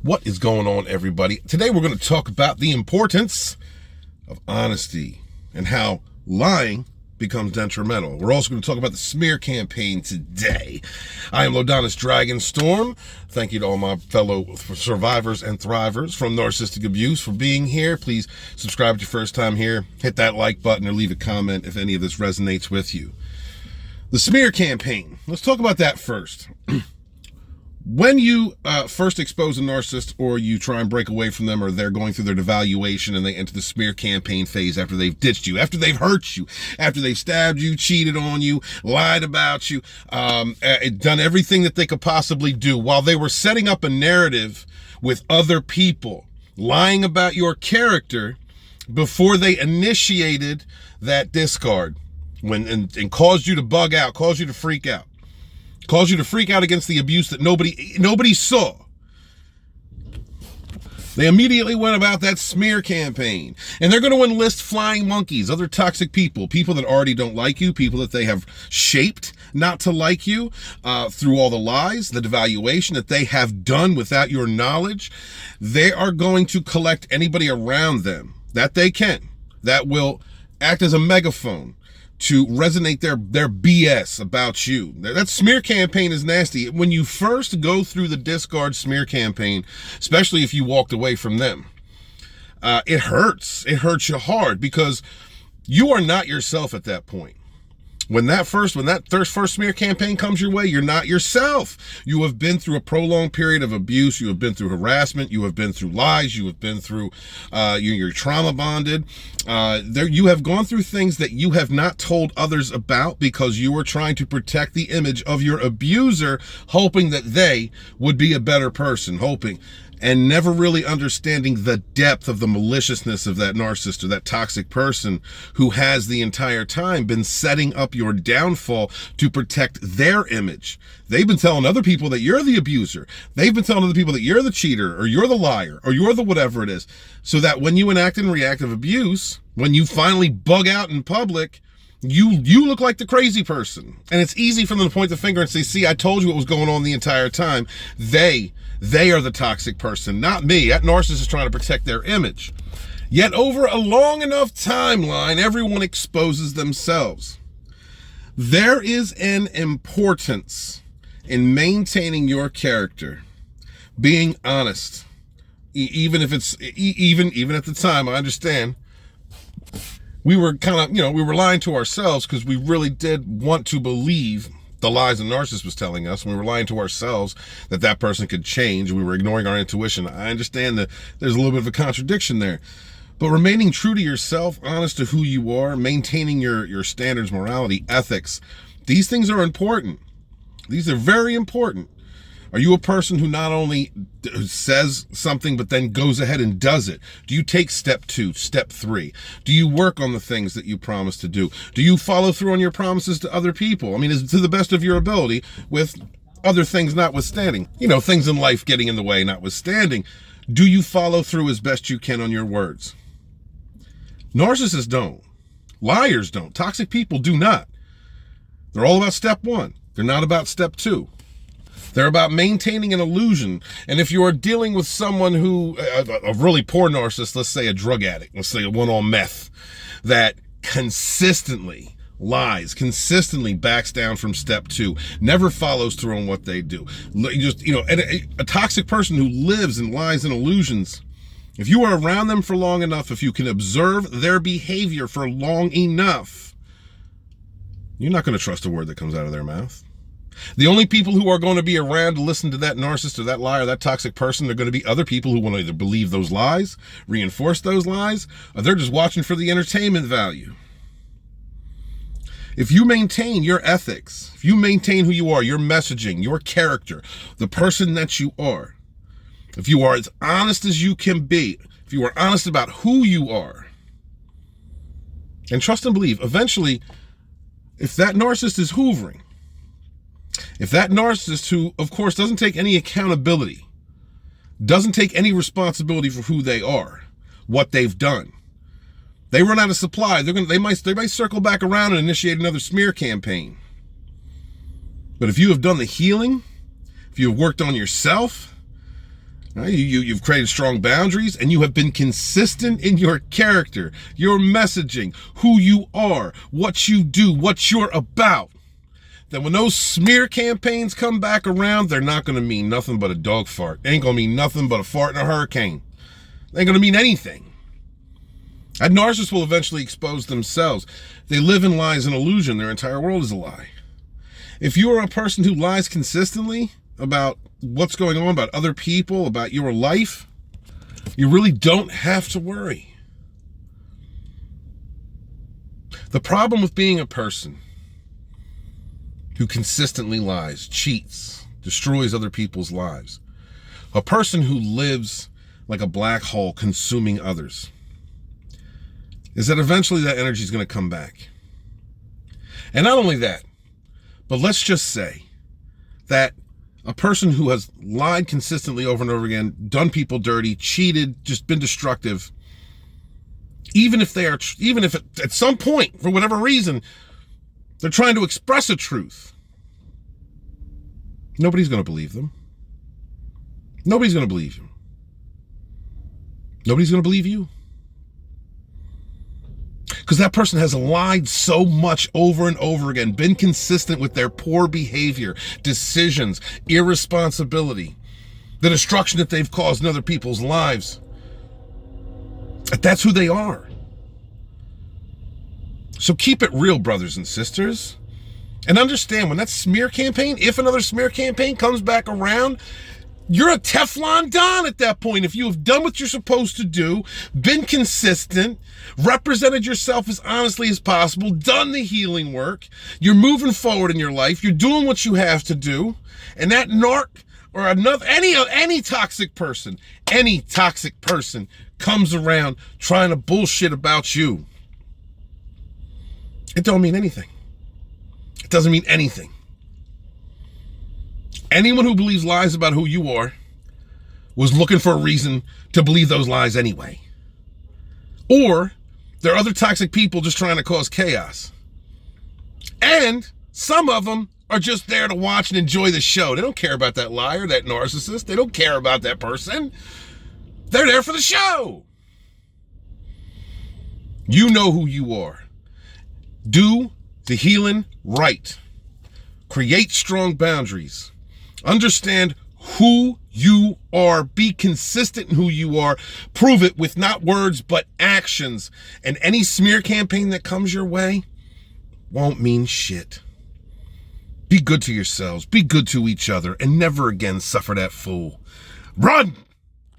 What is going on, everybody? Today we're going to talk about the importance of honesty and how lying becomes detrimental. We're also going to talk about the smear campaign today. I am Lodonis Dragonstorm. Thank you to all my fellow survivors and thrivers from Narcissistic Abuse for being here. Please subscribe if it's your first time here. Hit that like button or leave a comment if any of this resonates with you. The smear campaign. Let's talk about that first. When you first expose a narcissist, or you try and break away from them, or they're going through their devaluation and they enter the smear campaign phase after they've ditched you, after they've hurt you, after they've stabbed you, cheated on you, lied about you, done everything that they could possibly do while they were setting up a narrative with other people, lying about your character before they initiated that discard and caused you to bug out, caused you to freak out. Caused you to freak out against the abuse that nobody saw. They immediately went about that smear campaign. And they're going to enlist flying monkeys, other toxic people that already don't like you, people that they have shaped not to like you through all the lies, the devaluation that they have done without your knowledge. They are going to collect anybody around them that they can, that will act as a megaphone to resonate their BS about you. That smear campaign is nasty. When you first go through the discard smear campaign, especially if you walked away from them, it hurts. It hurts you hard because you are not yourself at that point. When that first smear campaign comes your way, you're not yourself. You have been through a prolonged period of abuse. You have been through harassment. You have been through lies. You have been through, you're trauma bonded. You have gone through things that you have not told others about because you were trying to protect the image of your abuser, hoping that they would be a better person, and never really understanding the depth of the maliciousness of that narcissist or that toxic person who has the entire time been setting up your downfall to protect their image. They've been telling other people that you're the abuser. They've been telling other people that you're the cheater, or you're the liar, or you're the whatever it is. So that when you enact in reactive abuse, when you finally bug out in public, you look like the crazy person. And it's easy for them to point the finger and say, see, I told you what was going on the entire time. They are the toxic person, not me. That narcissist is trying to protect their image. Yet over a long enough timeline, everyone exposes themselves. There is an importance in maintaining your character, being honest, even if it's even at the time. I understand we were we were lying to ourselves because we really did want to believe the lies the narcissist was telling us. We were lying to ourselves that person could change. We were ignoring our intuition. I understand that there's a little bit of a contradiction there, but remaining true to yourself, honest to who you are, maintaining your standards, morality, ethics, these things are important. These are very important. Are you a person who not only says something, but then goes ahead and does it? Do you take step 2, step 3? Do you work on the things that you promise to do? Do you follow through on your promises to other people? I mean, is to the best of your ability, with other things notwithstanding, things in life getting in the way notwithstanding, do you follow through as best you can on your words? Narcissists don't. Liars don't. Toxic people do not. They're all about step 1. They're not about step 2. They're about maintaining an illusion. And if you are dealing with someone who, a really poor narcissist, let's say a drug addict, let's say one on meth, that consistently lies, consistently backs down from step 2, never follows through on what they do. A toxic person who lives in lies and illusions, if you are around them for long enough, if you can observe their behavior for long enough, you're not going to trust a word that comes out of their mouth. The only people who are going to be around to listen to that narcissist or that liar, that toxic person, they're going to be other people who want to either believe those lies, reinforce those lies, or they're just watching for the entertainment value. If you maintain your ethics, if you maintain who you are, your messaging, your character, the person that you are, if you are as honest as you can be, if you are honest about who you are, and trust and believe, eventually, if that narcissist is hoovering, if that narcissist, who, of course, doesn't take any accountability, doesn't take any responsibility for who they are, what they've done, they run out of supply, they might circle back around and initiate another smear campaign. But if you have done the healing, if you have worked on yourself, Right? You've created strong boundaries, and you have been consistent in your character, your messaging, who you are, what you do, what you're about. Then when those smear campaigns come back around, they're not going to mean nothing but a dog fart. They ain't going to mean nothing but a fart in a hurricane. They ain't going to mean anything. And narcissists will eventually expose themselves. They live in lies and illusion. Their entire world is a lie. If you are a person who lies consistently about what's going on, about other people, about your life, you really don't have to worry. The problem with being a person who consistently lies, cheats, destroys other people's lives, a person who lives like a black hole consuming others, is that eventually that energy is going to come back. And not only that, but let's just say that a person who has lied consistently over and over again, done people dirty, cheated, just been destructive, even if at some point, for whatever reason, they're trying to express a truth, nobody's going to believe them. Nobody's going to believe you. Nobody's going to believe you. Because that person has lied so much over and over again, been consistent with their poor behavior, decisions, irresponsibility, the destruction that they've caused in other people's lives. That's who they are. So keep it real, brothers and sisters. And understand, when that smear campaign, if another smear campaign comes back around, you're a Teflon Don at that point. If you have done what you're supposed to do, been consistent, represented yourself as honestly as possible, done the healing work, you're moving forward in your life, you're doing what you have to do, and that narc or any toxic person comes around trying to bullshit about you, it don't mean anything. It doesn't mean anything. Anyone who believes lies about who you are was looking for a reason to believe those lies anyway. Or there are other toxic people just trying to cause chaos. And some of them are just there to watch and enjoy the show. They don't care about that liar, that narcissist. They don't care about that person. They're there for the show. You know who you are. Do the healing right. Create strong boundaries. Understand who you are. Be consistent in who you are. Prove it with not words, but actions. And any smear campaign that comes your way won't mean shit. Be good to yourselves. Be good to each other. And never again suffer that fool. Run!